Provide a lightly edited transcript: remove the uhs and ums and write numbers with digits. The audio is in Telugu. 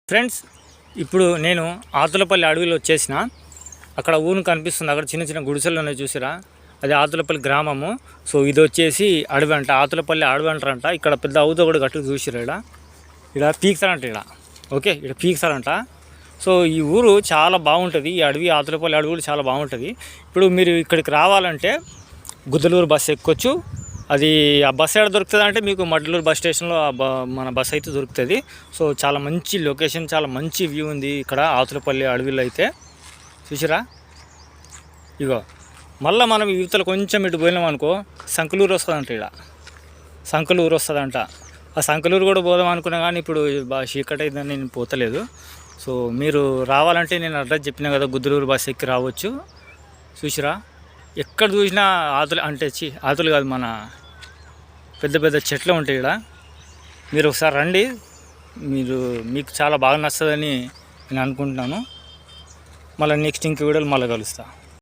ఫ్రెండ్స్, ఇప్పుడు నేను ఆతులపల్లి అడవిలో వచ్చేసిన. అక్కడ ఊరు కనిపిస్తుంది, అక్కడ చిన్న చిన్న గుడిసెలు ఉన్నాయి చూసిరా, అది ఆతులపల్లి గ్రామము. సో ఇది వచ్చేసి అడవి అంట, ఆతులపల్లి అడవి అంటారంట. ఇక్కడ పెద్ద అవుతో కూడా గట్టు చూసిరా, ఇక్కడ పీక్సారంట, ఓకే ఇక్కడ పీక్సారంట. సో ఈ ఊరు చాలా బాగుంటుంది, ఈ అడవి ఆతులపల్లి అడవి కూడా చాలా బాగుంటుంది. ఇప్పుడు మీరు ఇక్కడికి రావాలంటే గుద్దలూరు బస్సు ఎక్కొచ్చు. అది ఆ బస్ ఎక్కడ దొరుకుతుంది అంటే మీకు మడ్లూరు బస్ స్టేషన్లో మన బస్ అయితే దొరుకుతుంది. సో చాలా మంచి లొకేషన్, చాలా మంచి వ్యూ ఉంది ఇక్కడ ఆతులపల్లి అడవిలో అయితే. చూసిరా, ఇగో మళ్ళీ మనం యువతలు కొంచెం ఇటు పోయినాం అనుకో సంకలూరు వస్తుందంట. ఇక్కడ సంకలూరు వస్తుందంట. ఆ సంకలూరు కూడా పోదాం అనుకున్నా కానీ ఇప్పుడు బాగా చీకటి అయిందని నేను పోతలేదు. సో మీరు రావాలంటే నేను అడ్రస్ చెప్పినా కదా, గుద్దలూరు బస్ ఎక్కి రావచ్చు. చూసిరా, ఎక్కడ చూసినా ఆతులు అంటే ఆతులు కాదు, మన పెద్ద పెద్ద చెట్లు ఉంటాయి ఇక్కడ. మీరు ఒకసారి రండి, మీకు చాలా బాగా నచ్చుతుందని నేను అనుకుంటున్నాను. మళ్ళీ నెక్స్ట్ ఇంక వీడియోలు మళ్ళీ కలుస్తా.